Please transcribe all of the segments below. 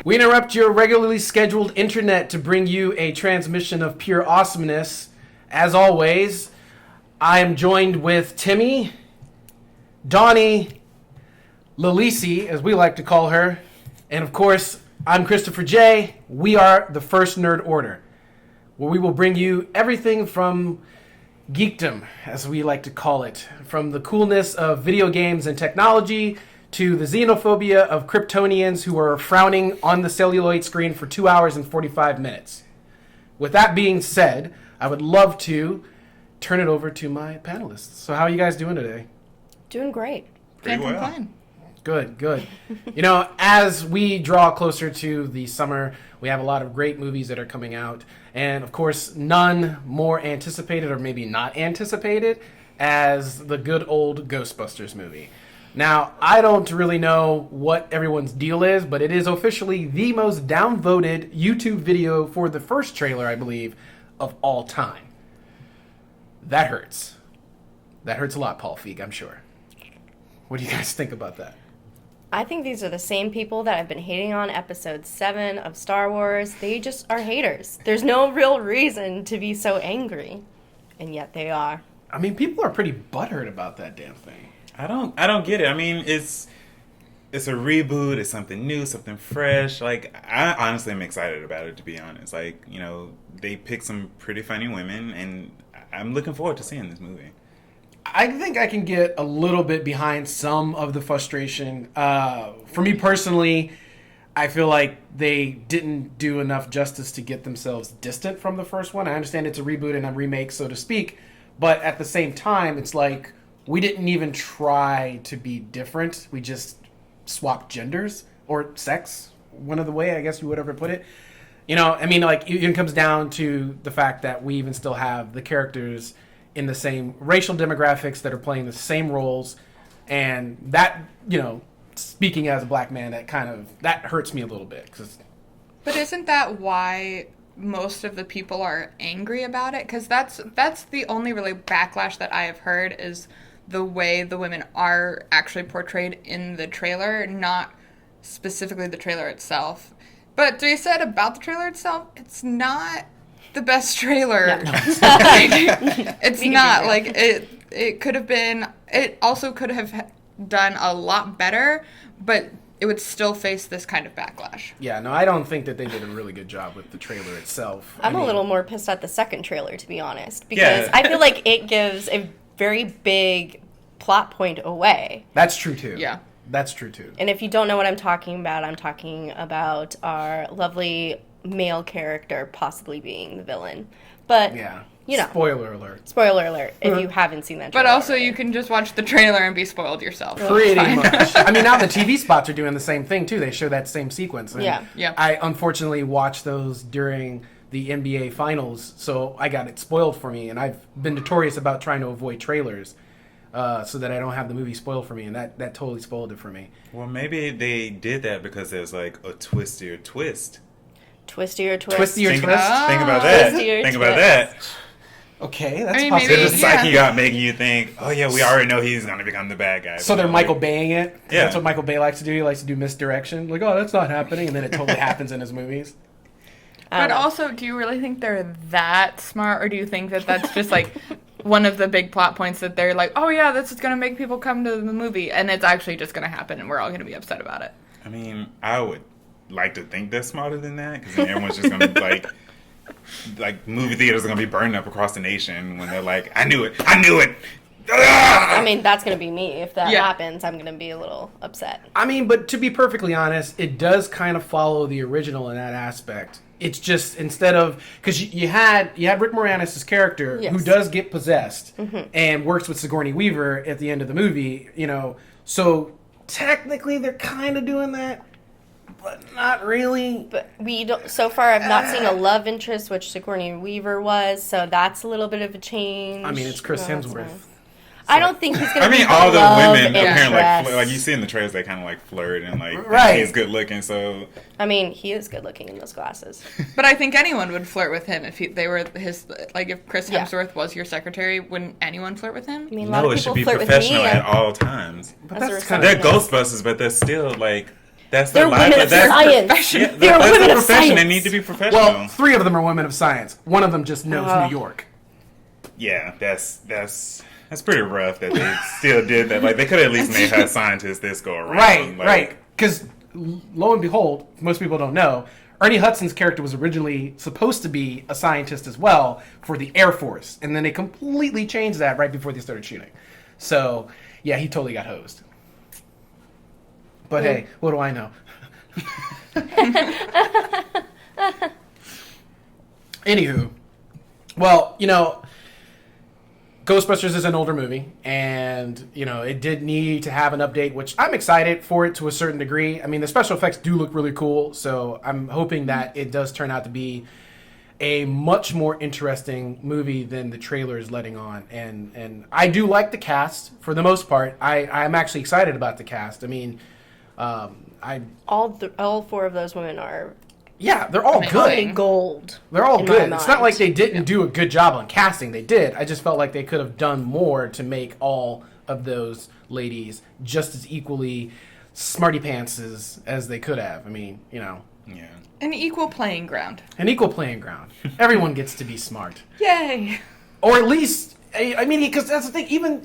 We interrupt your regularly scheduled internet to bring you a transmission of pure awesomeness. As always, I am joined with Timmy, Donnie, Lalisi, as we like to call her, and of course, I'm Christopher J. We are the First Nerd Order, where we will bring you everything from geekdom, as we like to call it, from the coolness of video games and technology to the xenophobia of Kryptonians who are frowning on the celluloid screen for 2 hours and 45 minutes. With that being said, I would love to turn it over to my panelists. So how are you guys doing today? Doing great. Pretty well. Good. You know, as we draw closer to the summer, we have a lot of great movies that are coming out. And, of course, none more anticipated, or maybe not anticipated, as the good old Ghostbusters movie. Now, I don't really know what everyone's deal is, but it is officially the most downvoted YouTube video for the first trailer, I believe, of all time. That hurts. That hurts a lot, Paul Feig, I'm sure. What do you guys think about that? I think these are the same people that have been hating on episode 7 of Star Wars. They just are haters. There's no real reason to be so angry, and yet they are. I mean, people are pretty butthurt about that damn thing. I don't get it. I mean, it's a reboot. It's something new, something fresh. Like, I honestly am excited about it, to be honest. Like, you know, they picked some pretty funny women, and I'm looking forward to seeing this movie. I think I can get a little bit behind some of the frustration. For me personally, I feel like they didn't do enough justice to get themselves distant from the first one. I understand it's a reboot and a remake, so to speak, but at the same time, it's like we didn't even try to be different. We just swapped genders or sex, one of the way I guess you would ever put it. You know, I mean, like, it even comes down to the fact that we even still have the characters in the same racial demographics that are playing the same roles, and that, you know, speaking as a black man, that hurts me a little bit. But isn't that why most of the people are angry about it? Because that's the only really backlash that I have heard, is the way the women are actually portrayed in the trailer, not specifically the trailer itself. But they said about the trailer itself, it's not the best trailer. No. It's not. Like, it could have been, it also could have done a lot better, but it would still face this kind of backlash. Yeah, no, I don't think that they did a really good job with the trailer itself. I'm a little more pissed at the second trailer, to be honest, because I feel like it gives a very big plot point away. That's true, too. Yeah. That's true, too. And if you don't know what I'm talking about our lovely male character possibly being the villain. But, yeah. You know. Spoiler alert, if you haven't seen that trailer. But also, already. You can just watch the trailer and be spoiled yourself. Pretty much. I mean, now the TV spots are doing the same thing, too. They show that same sequence. And Yeah. I unfortunately watched those during the NBA Finals, so I got it spoiled for me. And I've been notorious about trying to avoid trailers so that I don't have the movie spoiled for me. And that totally spoiled it for me. Well, maybe they did that because there's like a twistier twist. Twistier twist. Twistier twist? Think about that. Twistier Think about that. Okay, that's I mean, possible. maybe- They're just psyching you out, making you think, oh yeah, we already know he's going to become the bad guy. So they're Michael Baying it? Yeah. That's what Michael Bay likes to do. He likes to do misdirection. Like, oh, that's not happening. And then it totally happens in his movies. But also, do you really think they're that smart, or do you think that that's just, like, one of the big plot points that they're like, oh yeah, this is going to make people come to the movie, and it's actually just going to happen, and we're all going to be upset about it? I mean, I would like to think they're smarter than that, because then everyone's just going to be like movie theaters are going to be burned up across the nation when they're like, I knew it. I mean, that's going to be me. If that happens, I'm going to be a little upset. I mean, but to be perfectly honest, it does kind of follow the original in that aspect. It's just, instead of, because you had Rick Moranis' character, who does get possessed and works with Sigourney Weaver at the end of the movie, you know, so technically they're kind of doing that, but not really. But we don't. So far, I've not seen a love interest, which Sigourney Weaver was. So that's a little bit of a change. I mean, it's Chris Hemsworth. I don't think he's going to be I mean, all the love women apparently interest. like you see in the trailers, they kind of like flirt and like Right. he's good looking. So I mean, he is good looking in those glasses. But I think anyone would flirt with him if they were his, like, if Chris Hemsworth was your secretary, wouldn't anyone flirt with him? I mean, a lot no, of it should people be flirt with professional me. at all times. But As a that's kind They're of receptionist. Ghostbusters, but they're still like That's They're their women life. of science. Yeah, They're that's women their of profession. They science. need to be professional. Well, 3 of them are women of science. One of them just knows New York. Yeah, that's pretty rough that they still did that. Like, they could have at least made her a scientist this go around. Right, Like, right. Because lo and behold, most people don't know, Ernie Hudson's character was originally supposed to be a scientist as well for the Air Force. And then they completely changed that right before they started shooting. So, yeah, he totally got hosed. But hey, what do I know? Anywho, well, Ghostbusters is an older movie, and, it did need to have an update, which I'm excited for it to a certain degree. I mean, the special effects do look really cool, so I'm hoping that it does turn out to be a much more interesting movie than the trailer is letting on. And I do like the cast, for the most part. I'm actually excited about the cast. I mean, All 4 of those women are yeah, they're all comedy good. gold. They're all in good. my It's not mind. like they didn't do a good job on casting. They did. I just felt like they could have done more to make all of those ladies just as equally smarty pants as they could have. I mean, Yeah. An equal playing ground. an equal playing ground. Everyone gets to be smart. Yay! Or at least, I mean, because that's the thing. Even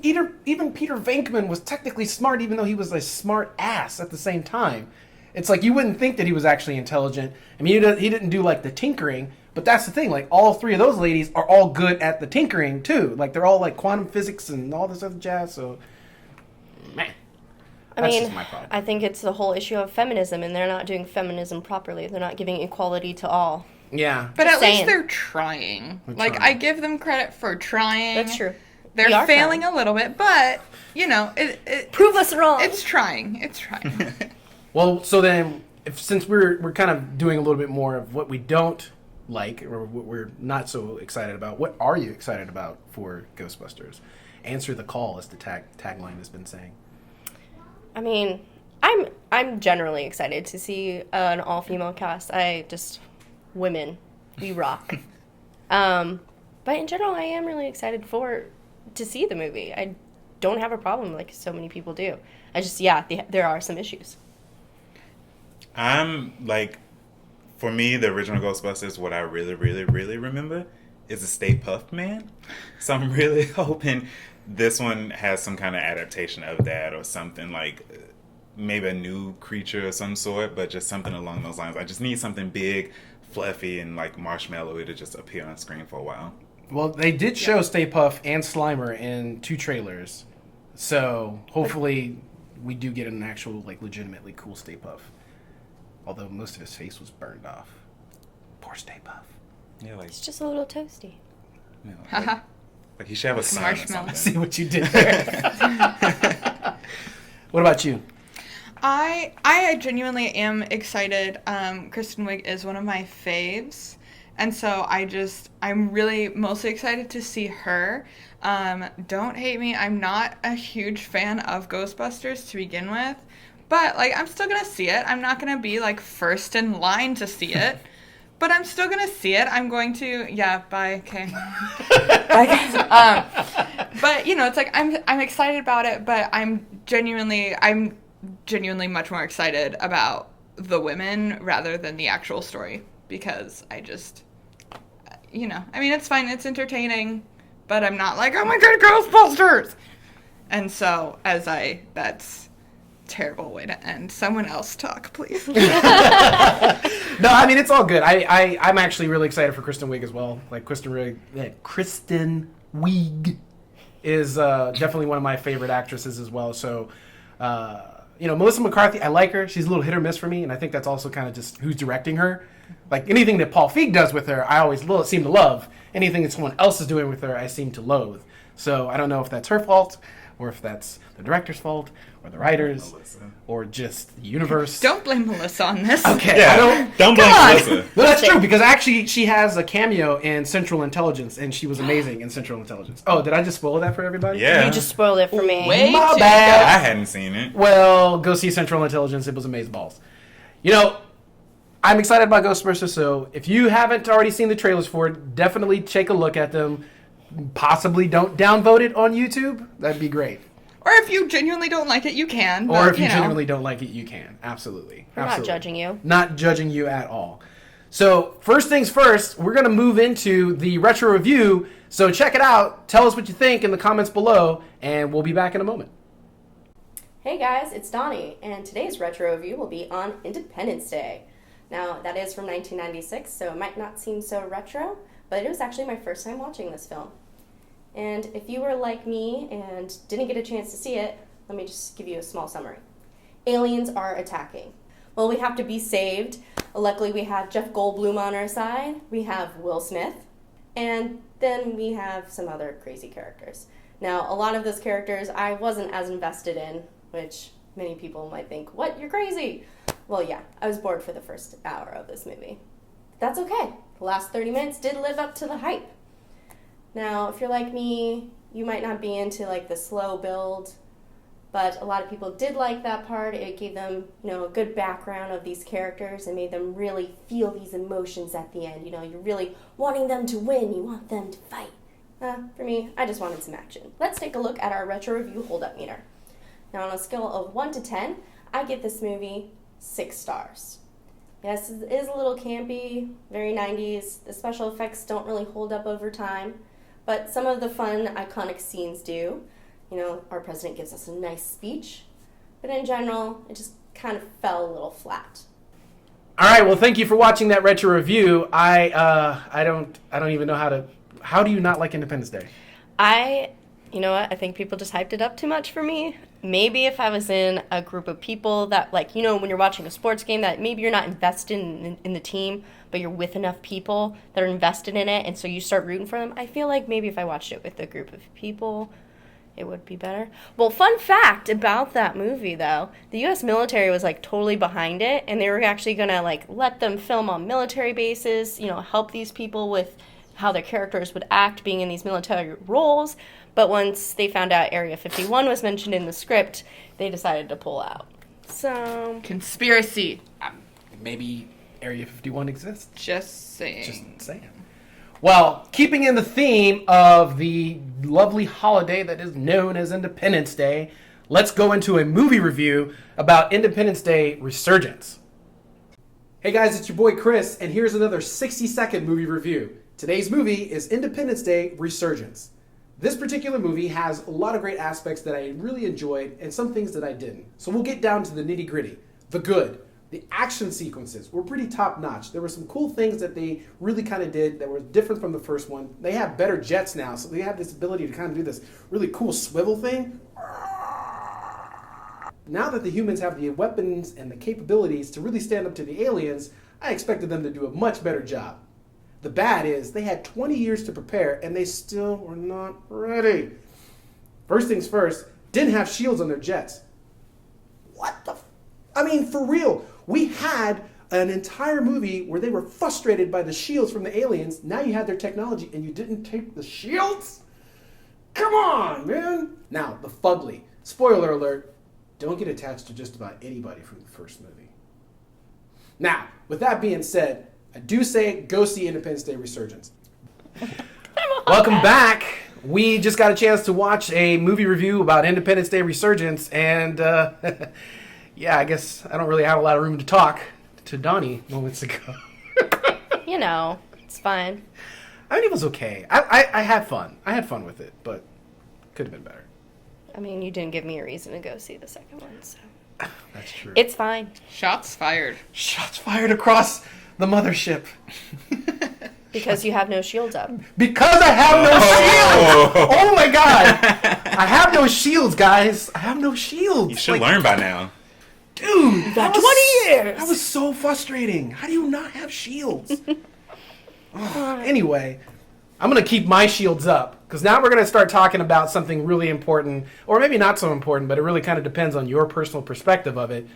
Peter Venkman was technically smart, even though he was a smart ass at the same time. It's like you wouldn't think that he was actually intelligent. I mean, he didn't do like the tinkering, but that's the thing. Like all 3 of those ladies are all good at the tinkering too. Like they're all like quantum physics and all this other jazz. So, man, that's just my problem. I think it's the whole issue of feminism, and they're not doing feminism properly. They're not giving equality to all. Yeah, But at saying. least they're trying. They're Like, trying. I give them credit for trying. That's true. They're We are failing trying. a little bit, but, it Prove us wrong. it's trying. It's trying. Well, so then, since we're kind of doing a little bit more of what we don't like or what we're not so excited about, what are you excited about for Ghostbusters? Answer the call, as the tagline has been saying. I mean, I'm generally excited to see an all-female cast. Women, we rock. But in general, I am really excited to see the movie. I don't have a problem like so many people do. There are some issues. I'm like, for me, the original Ghostbusters, what I really, really, really remember is the Stay Puft Man. So I'm really hoping this one has some kind of adaptation of that, or something like maybe a new creature of some sort, but just something along those lines. I just need something big, fluffy, and like marshmallowy to just appear on screen for a while. Well, they did show Stay Puft and Slimer in 2 trailers, so hopefully we do get an actual, like, legitimately cool Stay Puft. Although most of his face was burned off. Poor Stay Puft. Yeah, like, It's just a little toasty. like he should have a sign or Marshmallow. See something. what you did there. What about you? I genuinely am excited. Kristen Wiig is one of my faves. And so I'm really mostly excited to see her. Don't hate me. I'm not a huge fan of Ghostbusters to begin with. But, like, I'm still going to see it. I'm not going to be, like, first in line to see it. But I'm still going to see it. I'm going to, yeah, bye, okay. Bye, guys. But, it's like, I'm excited about it, but I'm genuinely much more excited about the women rather than the actual story. Because I just, I mean, it's fine. It's entertaining. But I'm not like, oh my god, Ghostbusters! And so, that's terrible way to end. Someone else talk, please. No, I mean, it's all good. I'm actually really excited for Kristen Wiig as well. Like, Kristen Wiig is definitely one of my favorite actresses as well. So, Melissa McCarthy, I like her. She's a little hit or miss for me, and I think that's also kind of just who's directing her. Like, anything that Paul Feig does with her, I always seem to love. Anything that someone else is doing with her, I seem to loathe. So, I don't know if that's her fault, or if that's the director's fault, or the writers, or just the universe. Don't blame Melissa on this. Okay, Yeah, don't blame Melissa. No, that's true, because actually she has a cameo in Central Intelligence, and she was amazing in Central Intelligence. Oh, did I just spoil that for everybody? Yeah. You just spoiled it for me. Way My too bad. I hadn't seen it. Well, go see Central Intelligence. It was amazeballs. I'm excited about Ghostbusters, so if you haven't already seen the trailers for it, definitely take a look at them. Possibly don't downvote it on YouTube. That'd be great. Or if you genuinely don't like it, you can. Or But, if you genuinely don't like it, you can. Absolutely. We're not Absolutely. judging you. Not judging you at all. So, first things first, we're going to move into the retro review. So, check it out. Tell us what you think in the comments below, and we'll be back in a moment. Hey guys, it's Donnie, and today's retro review will be on Independence Day. Now, that is from 1996, so it might not seem so retro, but it was actually my first time watching this film. And if you were like me and didn't get a chance to see it, let me just give you a small summary. Aliens are attacking. Well, we have to be saved. Luckily, we have Jeff Goldblum on our side. We have Will Smith. And then we have some other crazy characters. Now, a lot of those characters I wasn't as invested in, which many people might think, what, you're crazy? Well, yeah, I was bored for the first hour of this movie. That's okay. The last 30 minutes did live up to the hype. Now, if you're like me, you might not be into like the slow build, but a lot of people did like that part. It gave them, a good background of these characters and made them really feel these emotions at the end. You're really wanting them to win. You want them to fight. For me, I just wanted some action. Let's take a look at our retro review hold-up meter. Now, on a scale of 1 to 10, I give this movie 6 stars. Yes, it is a little campy, very 90s. The special effects don't really hold up over time, but some of the fun, iconic scenes do. Our president gives us a nice speech, but in general, it just kind of fell a little flat. All right, well, thank you for watching that retro review. I don't even know how do you not like Independence Day? You know what? I think people just hyped it up too much for me. Maybe if I was in a group of people that, when you're watching a sports game, that maybe you're not invested in the team, but you're with enough people that are invested in it, and so you start rooting for them. I feel like maybe if I watched it with a group of people, it would be better. Well, fun fact about that movie, though, the U.S. military was, totally behind it, and they were actually going to, let them film on military bases, help these people with how their characters would act being in these military roles. But once they found out Area 51 was mentioned in the script, they decided to pull out. So... Conspiracy. Maybe Area 51 exists. Just saying. Just saying. Well, keeping in the theme of the lovely holiday that is known as Independence Day, let's go into a movie review about Independence Day Resurgence. Hey guys, it's your boy Chris, and here's another 60-second movie review. Today's movie is Independence Day Resurgence. This particular movie has a lot of great aspects that I really enjoyed and some things that I didn't. So we'll get down to the nitty-gritty. The good. The action sequences were pretty top-notch. There were some cool things that they really kind of did that were different from the first one. They have better jets now, so they have this ability to kind of do this really cool swivel thing. Now that the humans have the weapons and the capabilities to really stand up to the aliens, I expected them to do a much better job. The bad is they had 20 years to prepare and they still were not ready. First things first, didn't have shields on their jets. What the for real. We had an entire movie where they were frustrated by the shields from the aliens. Now you had their technology and you didn't take the shields? Come on, man. Now, the fugly. Spoiler alert, don't get attached to just about anybody from the first movie. Now, with that being said, I do say go see Independence Day Resurgence. Welcome back. We just got a chance to watch a movie review about Independence Day Resurgence, and yeah, I guess I don't really have a lot of room to talk to Donnie moments ago. It's fine. It was okay. I had fun. I had fun with it, but could have been better. You didn't give me a reason to go see the second one, so... That's true. It's fine. Shots fired. Shots fired across the mothership. Because you have no shields up. Because I have no shields! Oh my god! I have no shields, guys. I have no shields. You should learn by now. Dude, That 20 years! That was so frustrating. How do you not have shields? Anyway, I'm going to keep my shields up, because now we're going to start talking about something really important, or maybe not so important, but it really kind of depends on your personal perspective of it.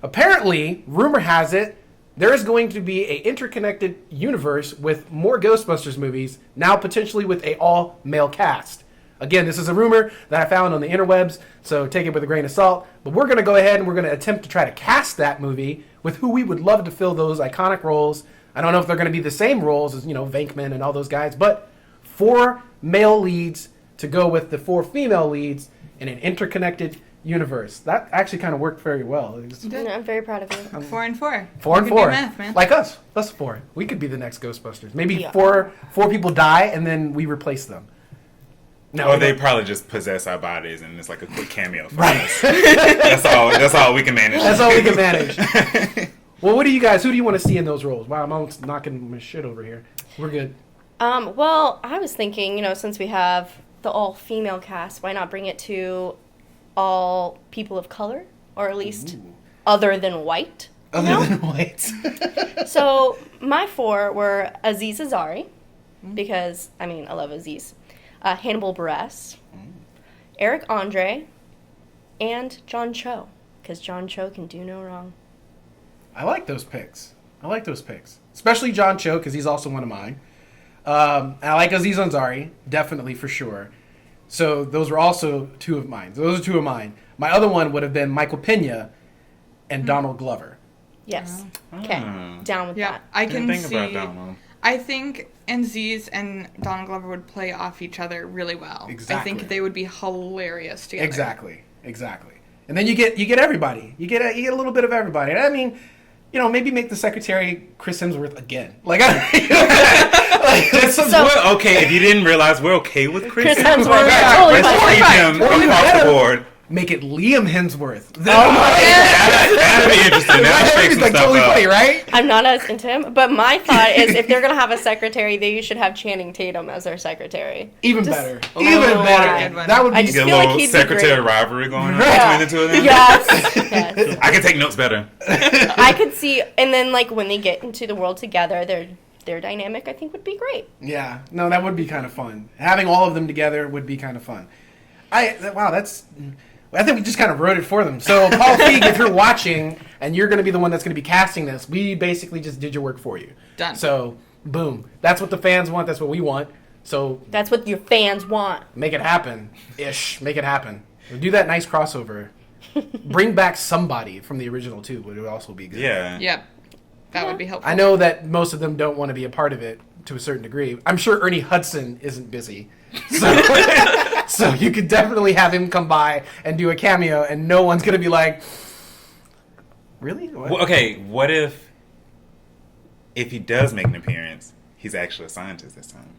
Apparently, rumor has it, there is going to be an interconnected universe with more Ghostbusters movies, now potentially with an all-male cast. Again, this is a rumor that I found on the interwebs, so take it with a grain of salt. But we're going to go ahead and we're going to attempt to try to cast that movie with who we would love to fill those iconic roles. I don't know if they're going to be the same roles as, Venkman and all those guys, but 4 male leads to go with the 4 female leads in an interconnected universe. That actually kind of worked very well. I'm very proud of you. 4 and 4. 4 and You can 4. do math, man. Like us 4. We could be the next Ghostbusters. Maybe Yeah. four people die and then we replace them. No, Or we they don't. probably just possess our bodies and it's like a quick cameo for Right. us. That's all we can manage. That's all we can manage. Well, who do you want to see in those roles? Wow, I'm almost knocking my shit over here. We're good. Well, I was thinking, since we have the all-female cast, why not bring it to all people of color, or at least other than white? Other than white. So my 4 were Aziz Ansari, because I love Aziz, Hannibal Buress, Eric Andre, and John Cho, because John Cho can do no wrong. I like those picks. Especially John Cho, because he's also one of mine. I like Aziz Ansari, definitely, for sure. So those were also 2 of mine. My other one would have been Michael Pena and Donald Glover. Yes. Okay. Down with Yeah, that. I Didn't can think see. about that one. I think Aziz and Donald Glover would play off each other really well. Exactly. I think they would be hilarious together. Exactly. And then you get everybody. You get a little bit of everybody. I mean, maybe make the secretary Chris Hemsworth again. Okay, if you didn't realize, we're okay with Chris Hemsworth. Yeah, Totally Let's fine. keep him Or even off the better, board. make it Liam Hemsworth. That'd be interesting. That'd shake He's some like stuff totally up. funny, right? I'm not as into him, but my thought is if they're going to have a secretary, they should have Channing Tatum as their secretary. Even Just- better. Oh, Even wow. better. Good one. That would I be just Get a feel like little he'd be secretary great. rivalry going on Right. between the two of them. Yes. I can take notes better. I could see, and then when they get into the world together, their dynamic I think would be great. Yeah, no, that would be kind of fun. Having all of them together would be kind of fun. I think we just kind of wrote it for them. So, Paul Feig, if you're watching and you're going to be the one that's going to be casting this, we basically just did your work for you. Done. So, boom. That's what the fans want. That's what we want. So, That's what your fans want. make it happen. Make it happen. Do that nice crossover. Bring back somebody from the original, too, would also be good. Yeah. Yep. That would be helpful. I know that most of them don't want to be a part of it to a certain degree. I'm sure Ernie Hudson isn't busy. So you could definitely have him come by and do a cameo, and no one's going to be like, really? What? Well, okay, what if he does make an appearance, he's actually a scientist this time?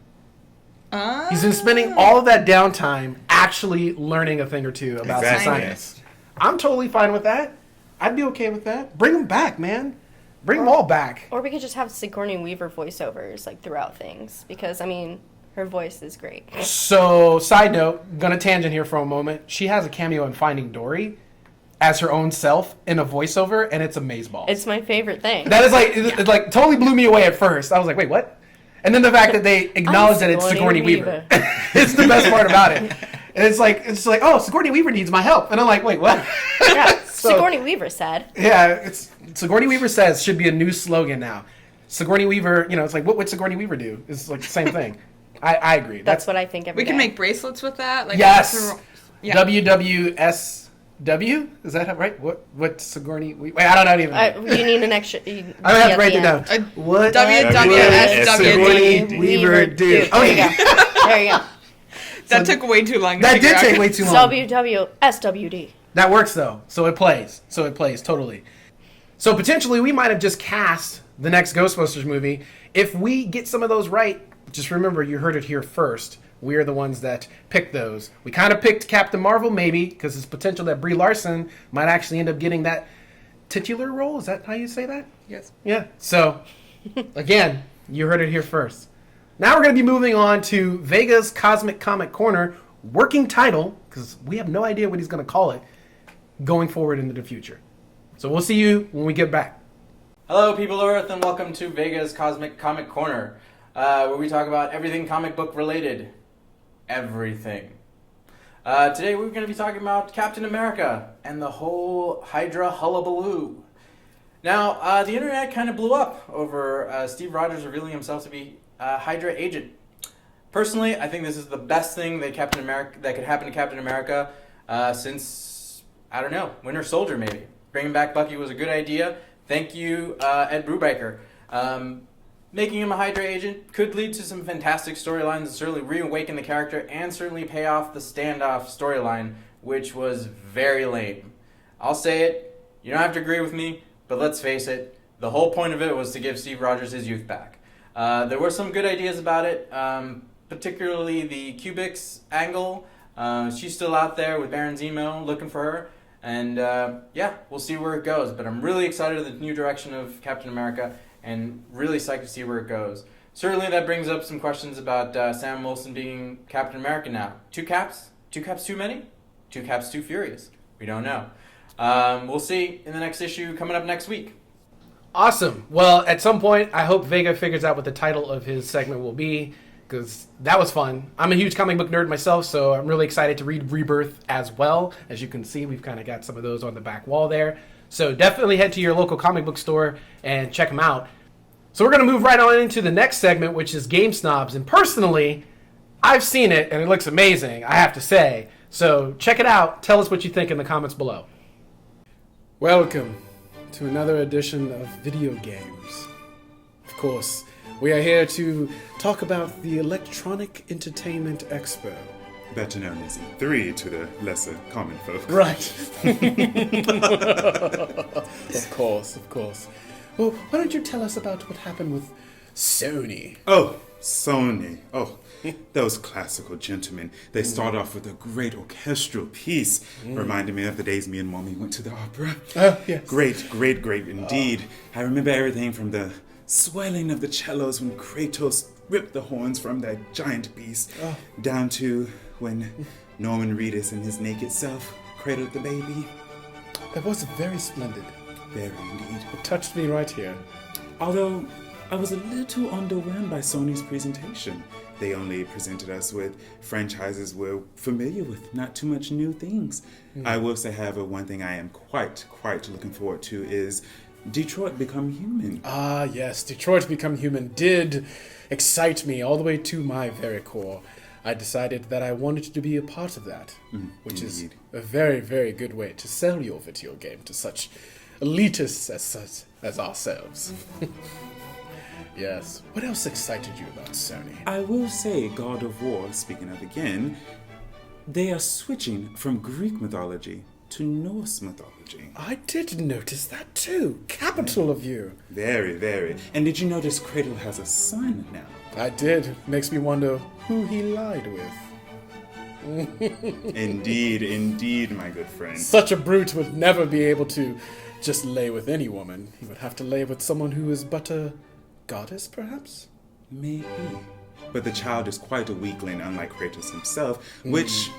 He's been spending all of that downtime actually learning a thing or two about Exactly. science. I'm totally fine with that. I'd be okay with that. Bring them back, man. Bring them all back. Or we could just have Sigourney Weaver voiceovers throughout things because her voice is great. So, side note, gonna tangent here for a moment. She has a cameo in Finding Dory as her own self in a voiceover, and it's amazeballs. It's my favorite thing. That is it totally blew me away at first. I was like, wait, what? And then the fact that they acknowledge that it's Sigourney Weaver. It's the best part about it. And it's like, oh, Sigourney Weaver needs my help. And I'm like, wait, what? Yeah, So- Sigourney Weaver said. Yeah, it's Sigourney Weaver says should be a new slogan now. Sigourney Weaver, it's like, what would Sigourney Weaver do? It's like the same thing. I agree. That's what I think every we can day. make bracelets with that. Yes. Yeah. WWSW? Is that right? What Sigourney Weaver? Wait, I don't know even. You need an extra. I have to write it down. A What WWSWD. Sigourney Weaver do? Oh, Oh, there you yeah. go. There you go. That took way too long to That figure did out. take way too long. WWSWD. That works though. So it plays. Totally. So potentially we might have just cast the next Ghostbusters movie. If we get some of those right, just remember you heard it here first. We are the ones that picked those. We kind of picked Captain Marvel maybe because it's potential that Brie Larson might actually end up getting that titular role. Is that how you say that? Yes. Yeah. So again, you heard it here first. Now we're going to be moving on to Vega's Cosmic Comic Corner, working title, because we have no idea what he's going to call it, going forward into the future. So we'll see you when we get back. Hello, people of Earth, and welcome to Vega's Cosmic Comic Corner, where we talk about everything comic book related. Everything. Today we're going to be talking about Captain America and the whole Hydra hullabaloo. Now, the internet kind of blew up over Steve Rogers revealing himself to be a Hydra agent. Personally, I think this is the best thing that could happen to Captain America since, I don't know, Winter Soldier maybe. Bringing back Bucky was a good idea. Thank you, Ed Brubaker. Making him a Hydra agent could lead to some fantastic storylines and certainly reawaken the character and certainly pay off the standoff storyline which was very lame. I'll say it, you don't have to agree with me, but let's face it, the whole point of it was to give Steve Rogers his youth back. There were some good ideas about it, particularly the Cubics angle. She's still out there with Baron Zemo looking for her. And yeah, we'll see where it goes. But I'm really excited at the new direction of Captain America and really psyched to see where it goes. Certainly that brings up some questions about Sam Wilson being Captain America now. 2 caps? 2 caps too many? 2 caps too furious? We don't know. We'll see in the next issue coming up next week. Awesome. Well, at some point, I hope Vega figures out what the title of his segment will be, because that was fun. I'm a huge comic book nerd myself, so I'm really excited to read Rebirth as well. As you can see, we've kind of got some of those on the back wall there. So definitely head to your local comic book store and check them out. So we're going to move right on into the next segment, which is Game Snobs. And personally, I've seen it, and it looks amazing, I have to say. So check it out. Tell us what you think in the comments below. Welcome to another edition of Video Games. Of course, we are here to talk about the Electronic Entertainment Expo. Better known as E3 to the lesser common folk. Right. Of course. Well, why don't you tell us about what happened with Sony? Oh, Sony. Oh, those classical gentlemen. They start off with a great orchestral piece. Reminded me of the days me and Mommy went to the opera. Yes. Great indeed. I remember everything from the swelling of the cellos when Kratos ripped the horns from that giant beast, down to when Norman Reedus and his naked self cradled the baby. That was very splendid. Very indeed. It touched me right here. Although I was a little underwhelmed by Sony's presentation. They only presented us with franchises we're familiar with, not too much new things. I will say, however, one thing I am quite looking forward to is Detroit Become Human. Ah, yes, Detroit Become Human did excite me all the way to my very core. I decided that I wanted to be a part of that, which is a very, very good way to sell your video game to such elitists as ourselves. Yes. What else excited you about Sony? I will say God of War, speaking of again, they are switching from Greek mythology to Norse mythology. I did notice that too. Capital of you. Very. And did you notice Kratos has a son now? I did. Makes me wonder who he lied with. Indeed, my good friend. Such a brute would never be able to just lay with any woman. He would have to lay with someone who is but a goddess, perhaps? Maybe. But the child is quite a weakling, unlike Kratos himself, which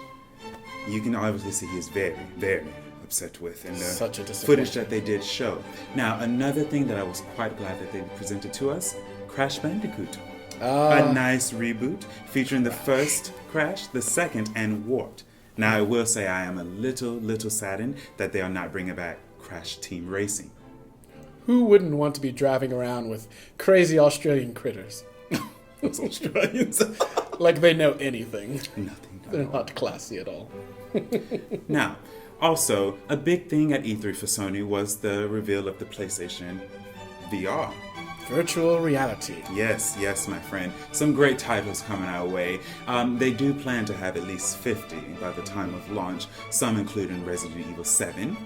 you can obviously see he is very upset with in Such a the disappointment. footage that they did show. Now, another thing that I was quite glad that they presented to us, Crash Bandicoot. A nice reboot featuring the first Crash, the second, and Warped. Now, I will say I am a little saddened that they are not bringing back Crash Team Racing. Who wouldn't want to be driving around with crazy Australian critters? Those Australians. Like they know anything. Nothing. They're not classy at all. Now, also, a big thing at E3 for Sony was the reveal of the PlayStation VR. Virtual reality. Yes, my friend. Some great titles coming our way. They do plan to have at least 50 by the time of launch, some including Resident Evil 7,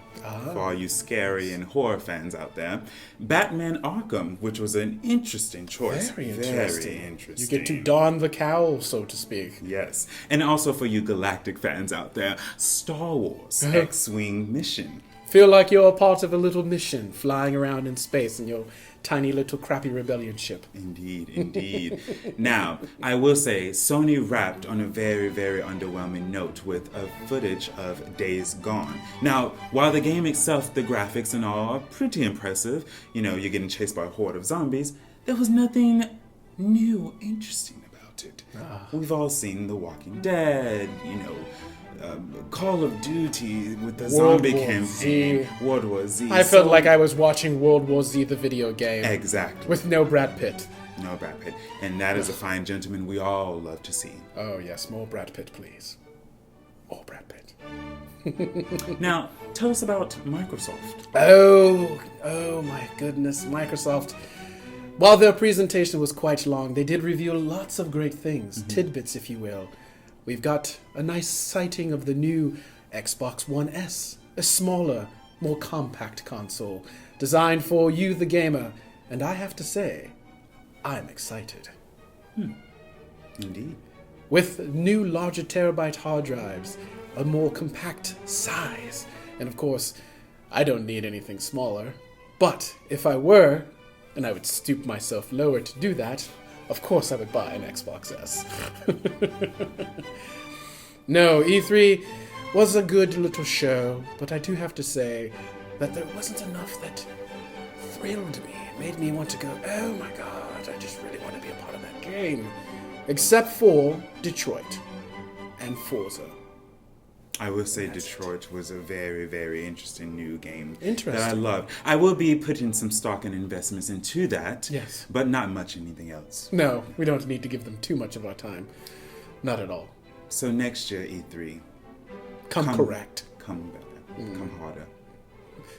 for all you scary and horror fans out there. Batman Arkham, which was an interesting choice. Very interesting. Very interesting. You get to don the cowl, so to speak. Yes. And also for you galactic fans out there, Star Wars X-Wing Mission. Feel like you're a part of a little mission, flying around in space in your tiny little crappy rebellion ship. Indeed. Now, I will say, Sony wrapped on a very underwhelming note with a footage of Days Gone. Now, while the game itself, the graphics and all are pretty impressive, you know, you're getting chased by a horde of zombies, there was nothing new or interesting about it. We've all seen The Walking Dead, you know, Call of Duty with the zombie campaign. World War Z. I felt like I was watching World War Z, the video game. Exactly. With no Brad Pitt. No Brad Pitt. And that is a fine gentleman we all love to see. Oh, yes, more Brad Pitt, please. More Brad Pitt. Now, tell us about Microsoft. Oh my goodness, Microsoft. While their presentation was quite long, they did reveal lots of great things, tidbits, if you will. We've got a nice sighting of the new Xbox One S, a smaller, more compact console designed for you, the gamer, and I have to say, I'm excited. Indeed. With new larger terabyte hard drives, a more compact size, and of course, I don't need anything smaller. But if I were, and I would stoop myself lower to do that, of course I would buy an Xbox S. No, E3 was a good little show, but I do have to say that there wasn't enough that thrilled me. It made me want to go, oh my god, I just really want to be a part of that game. Except for Detroit and Forza. I will say Detroit was a very, very interesting new game that I Interesting. love. I will be putting some stock and investments into that, Yes. but not much anything else. No, we don't need to give them too much of our time. Not at all. So next year, E3, Come correct. come better, come harder.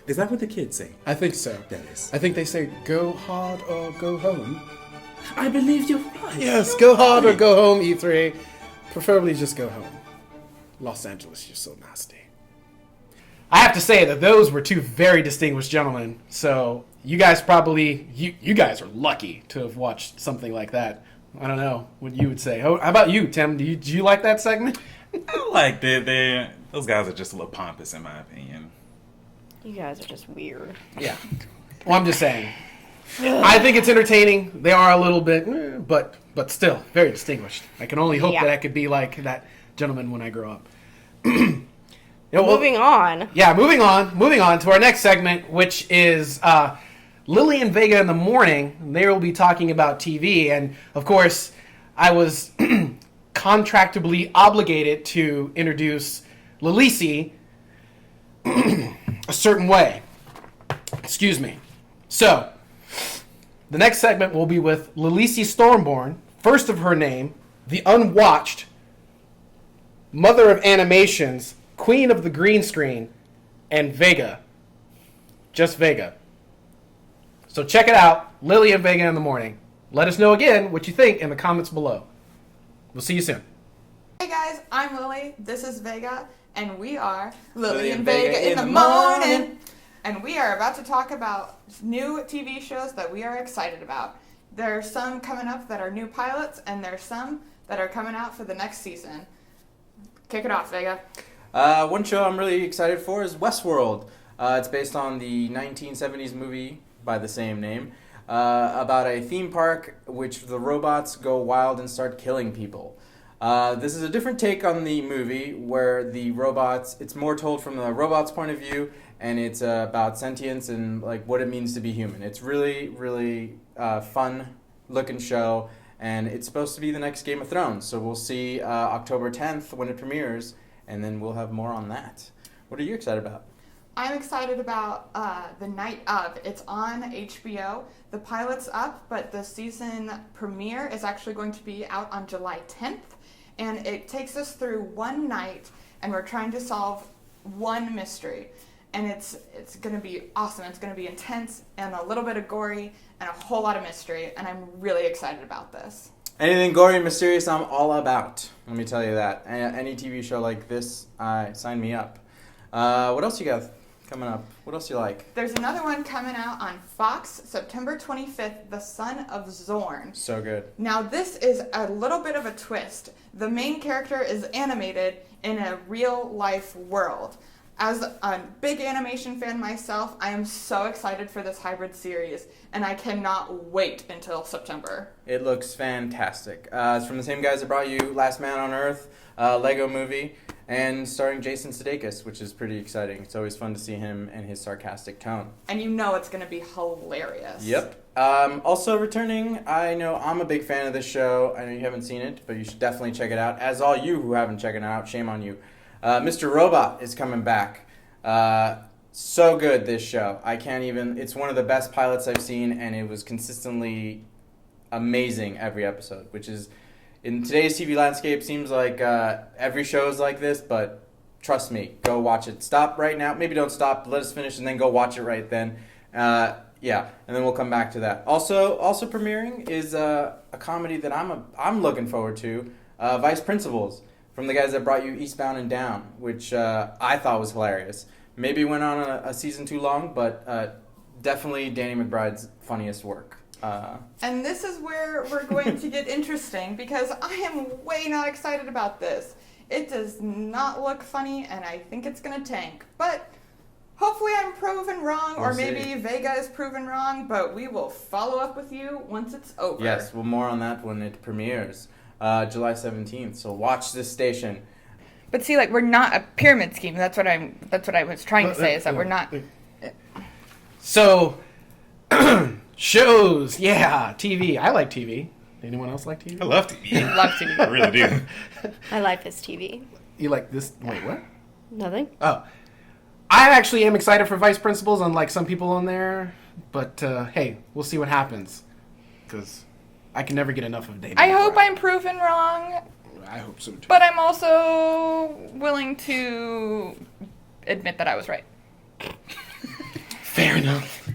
Is that what the kids say? I think so. That is. I think they say go hard or go home. I believe you're right. Yes, go hard or go home, E3. Preferably just go home. Los Angeles, you're so nasty. I have to say that those were two very distinguished gentlemen. So you guys probably, you guys are lucky to have watched something like that. I don't know what you would say. How about you, Tim? Did you like that segment? I liked it. Those guys are just a little pompous, in my opinion. You guys are just weird. Yeah. Well, I'm just saying. I think it's entertaining. They are a little bit, but still very distinguished. I can only hope Yeah. that I could be like that gentleman when I grow up. You know, well, Moving on. Yeah, moving on to our next segment, which is Lily and Vega in the morning. They will be talking about TV, and of course, I was contractually obligated to introduce Lilisi a certain way. Excuse me. So, the next segment will be with Lilisi Stormborn, first of her name, the unwatched, mother of animations, queen of the green screen, and Vega. Just Vega. So check it out, Lily and Vega in the morning. Let us know again what you think in the comments below. We'll see you soon. Hey guys, I'm Lily, this is Vega, and we are Lily and Vega in the morning. And we are about to talk about new TV shows that we are excited about. There are some coming up that are new pilots, and there's some that are coming out for the next season. Kick it off, Vega. One show I'm really excited for is Westworld. It's based on the 1970s movie by the same name, about a theme park which the robots go wild and start killing people. This is a different take on the movie where the robots, it's more told from the robot's point of view, and it's about sentience and like what it means to be human. It's really, really fun looking show, and it's supposed to be the next Game of Thrones. So we'll see October 10th when it premieres, and then we'll have more on that. What are you excited about? I'm excited about The Night Of. It's on HBO. The pilot's up, but the season premiere is actually going to be out on July 10th. And it takes us through one night, and we're trying to solve one mystery. And it's going to be awesome. It's going to be intense and a little bit of gory and a whole lot of mystery. And I'm really excited about this. Anything gory and mysterious, I'm all about. Let me tell you that. Any TV show like this, sign me up. What else you got coming up? What else you like? There's another one coming out on Fox, September 25th, The Son of Zorn. So good. Now this is a little bit of a twist. The main character is animated in a real life world. As a big animation fan myself, I am so excited for this hybrid series, and I cannot wait until September. It looks fantastic. It's from the same guys that brought you Last Man on Earth, Lego Movie, and starring Jason Sudeikis, which is pretty exciting. It's always fun to see him and his sarcastic tone. And you know it's going to be hilarious. Yep. Also returning, I know I'm a big fan of this show. I know you haven't seen it, but you should definitely check it out. As all you who haven't checked it out, shame on you. Mr. Robot is coming back. So good, this show. It's one of the best pilots I've seen, and it was consistently amazing every episode, which is, in today's TV landscape, seems like every show is like this, but trust me, go watch it. Stop right now. Maybe don't stop. Let us finish, and then go watch it right then. Yeah, and then we'll come back to that. Also premiering is a comedy that I'm looking forward to, Vice Principals. from the guys that brought you Eastbound and Down, which I thought was hilarious. Maybe went on a season too long, but definitely Danny McBride's funniest work. And this is where we're going to get interesting, because I am way not excited about this. It does not look funny, and I think it's going to tank. But hopefully I'm proven wrong, or maybe Vega is proven wrong, but we will follow up with you once it's over. Yes, well, more on that when it premieres, July 17th. So watch this station. But see, like, we're not a pyramid scheme. That's what I was trying to say, is that we're not. So, shows, yeah, TV. I like TV. Anyone else like TV? I love TV. Love TV. I really do. My life is TV. You like this? Wait, what? Nothing. Oh. I actually am excited for Vice Principals, unlike some people on there. But, hey, we'll see what happens. Because I can never get enough of David. I hope I'm proven wrong, I hope so, too. but I'm also willing to admit that I was right. Fair enough.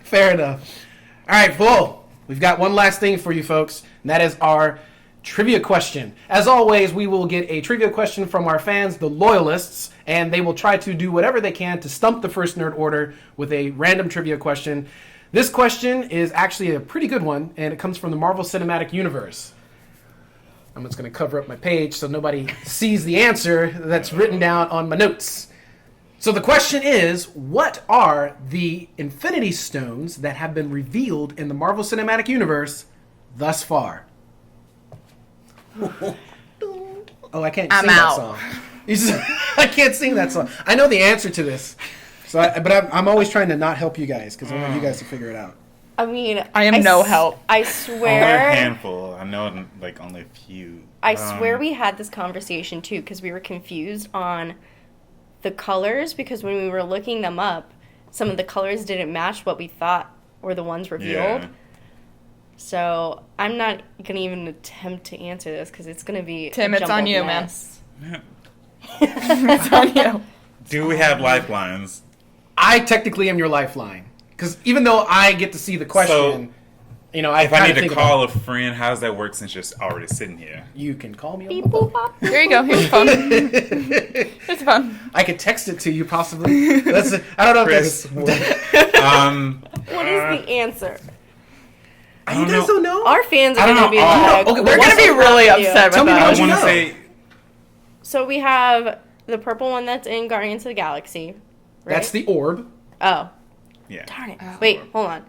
Fair enough. All right, Bull. We've got one last thing for you folks, and that is our trivia question. As always, we will get a trivia question from our fans, the Loyalists, and they will try to do whatever they can to stump the First Nerd Order with a random trivia question. This question is actually a pretty good one, and it comes from the Marvel Cinematic Universe. I'm just going to cover up my page so nobody sees the answer that's written down on my notes. So the question is, what are the Infinity Stones that have been revealed in the Marvel Cinematic Universe thus far? Oh, I can't sing that song. I can't sing that song. I know the answer to this, but I'm always trying to not help you guys because I want you guys to figure it out. I mean, I am no help. I Only a swear. handful. I know, like, only a few. I swear we had this conversation too because we were confused on the colors, because when we were looking them up, some of the colors didn't match what we thought were the ones revealed. Yeah. So I'm not gonna even attempt to answer this because it's gonna be Tim, a it's on jumbled you, mess. It's on you. Do we have lifelines? I technically am your lifeline because even though I get to see the question, you know, If I kinda need to think call about, a friend, how does that work since you're already sitting here? you can call me on Beep, my boop, phone. bop. Here you go. Here's the phone. Here's the phone. I could text it to you possibly. I don't know Chris, if that's. What is the answer? I You don't guys know. don't know? Our fans I are don't gonna be know. like, Okay, We're what's gonna be up? really Tell me upset Tell with me I what that. you want to know. say So we have the purple one that's in Guardians of the Galaxy. Right? That's the orb. Oh, yeah. darn it! Oh. Wait, hold on.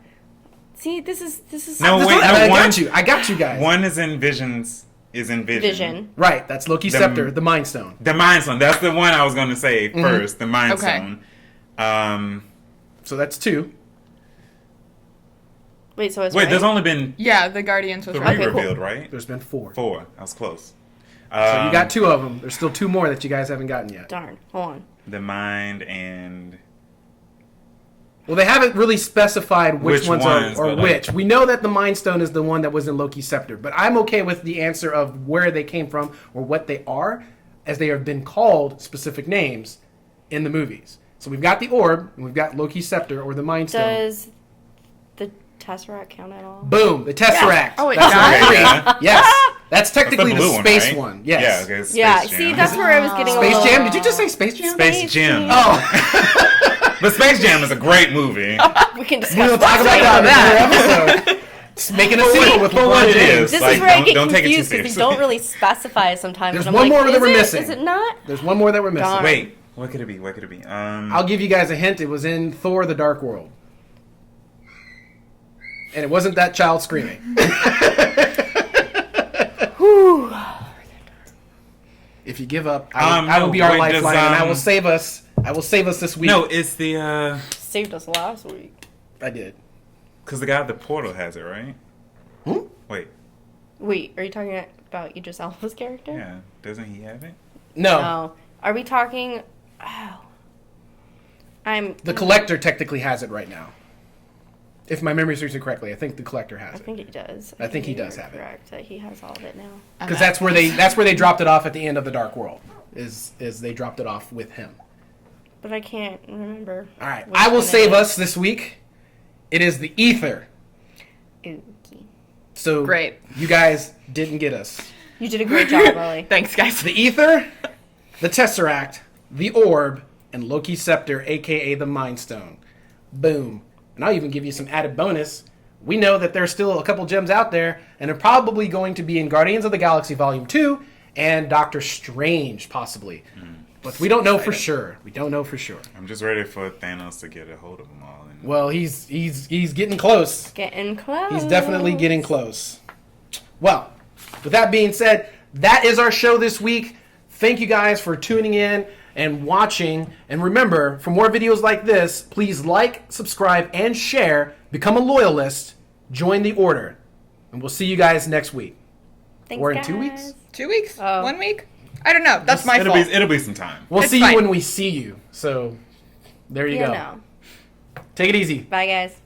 See, this is. No, This wait, one- no, I one- got you. I got you guys. One is in Visions. Is in Vision. Right, that's Loki's The- scepter, the Mind Stone. The Mind Stone. That's the one I was going to say first. The Mind Okay. Stone. So that's two. Wait, so it's Wait, right? there's only been Yeah, the Guardians was 3 right. Okay, cool. revealed, right? There's been four. 4. I was close. So you got two of them. There's still two more that you guys haven't gotten yet. Darn. Hold on. The Mind and... Well, they haven't really specified which ones ones, are but, like- which. We know that the Mind Stone is the one that was in Loki's scepter, but I'm okay with the answer of where they came from or what they are, as they have been called specific names in the movies. So we've got the orb, and we've got Loki's scepter or the Mind Stone. Does the Tesseract count at all? Boom, the Tesseract. Oh, it That's does? number three. Yeah. Yes, that's That's technically the, blue space right? one. Yes. Yeah, okay, it's Yeah, Space see, Jam. that's where I was getting a Space little... Jam? Did you just say Space Jam? Space Jam. Oh, But Space Jam is a great movie. We can discuss we'll talk about that in another episode. Just making a sequel with for what LeBron it James. is. This Like, is where I get don't take it too confused because they seriously. don't really specify sometimes. There's and I'm one like, more that is we're it? missing. Is it not? There's one more that we're missing. Darn. Wait, what could it be? What could it be? I'll give you guys a hint. It was in Thor: The Dark World. And it wasn't that child screaming. Whew. If you give up, I will no, be our wait, does, lifeline, and I will save us. I will save us this week. No, it's the Saved us last week. I did. because the guy at the portal has it, right? Hmm? Wait, Wait, are you talking about Idris Elba's character? yeah, doesn't he have it? No, No. Are we talking... Oh. the Collector technically has it right now. If my memory serves me correctly, I think the Collector has I it. think he does. I think he you're does have it. correct, that he has all of it now. Because that's where they dropped it off at the end of the Dark World. Is they dropped it off with him. But I can't remember. All right, which I will one it save is. us this week. It is the Ether. Ookie. So Great. you guys didn't get us. You did a great job, Lily. Thanks, guys. The Ether, the Tesseract, the Orb, and Loki's Scepter, a.k.a. the Mind Stone. Boom. And I'll even give you some added bonus. We know that there's still a couple gems out there, and they're probably going to be in Guardians of the Galaxy Volume 2 and Doctor Strange, possibly. But we don't know for sure. We don't know for sure. I'm just ready for Thanos to get a hold of them all. And Well, he's getting close. Getting close. He's definitely getting close. Well, with that being said, that is our show this week. Thank you guys for tuning in and watching. And remember, for more videos like this, please like, subscribe, and share. Become a loyalist. Join the order. And we'll see you guys next week. Thanks, or in guys. 2 weeks? 2 weeks? Oh. 1 week? I don't know. That's my fault. it'll be some time. We'll It's see fine. you when we see you. So, there you go. No. Take it easy. Bye, guys.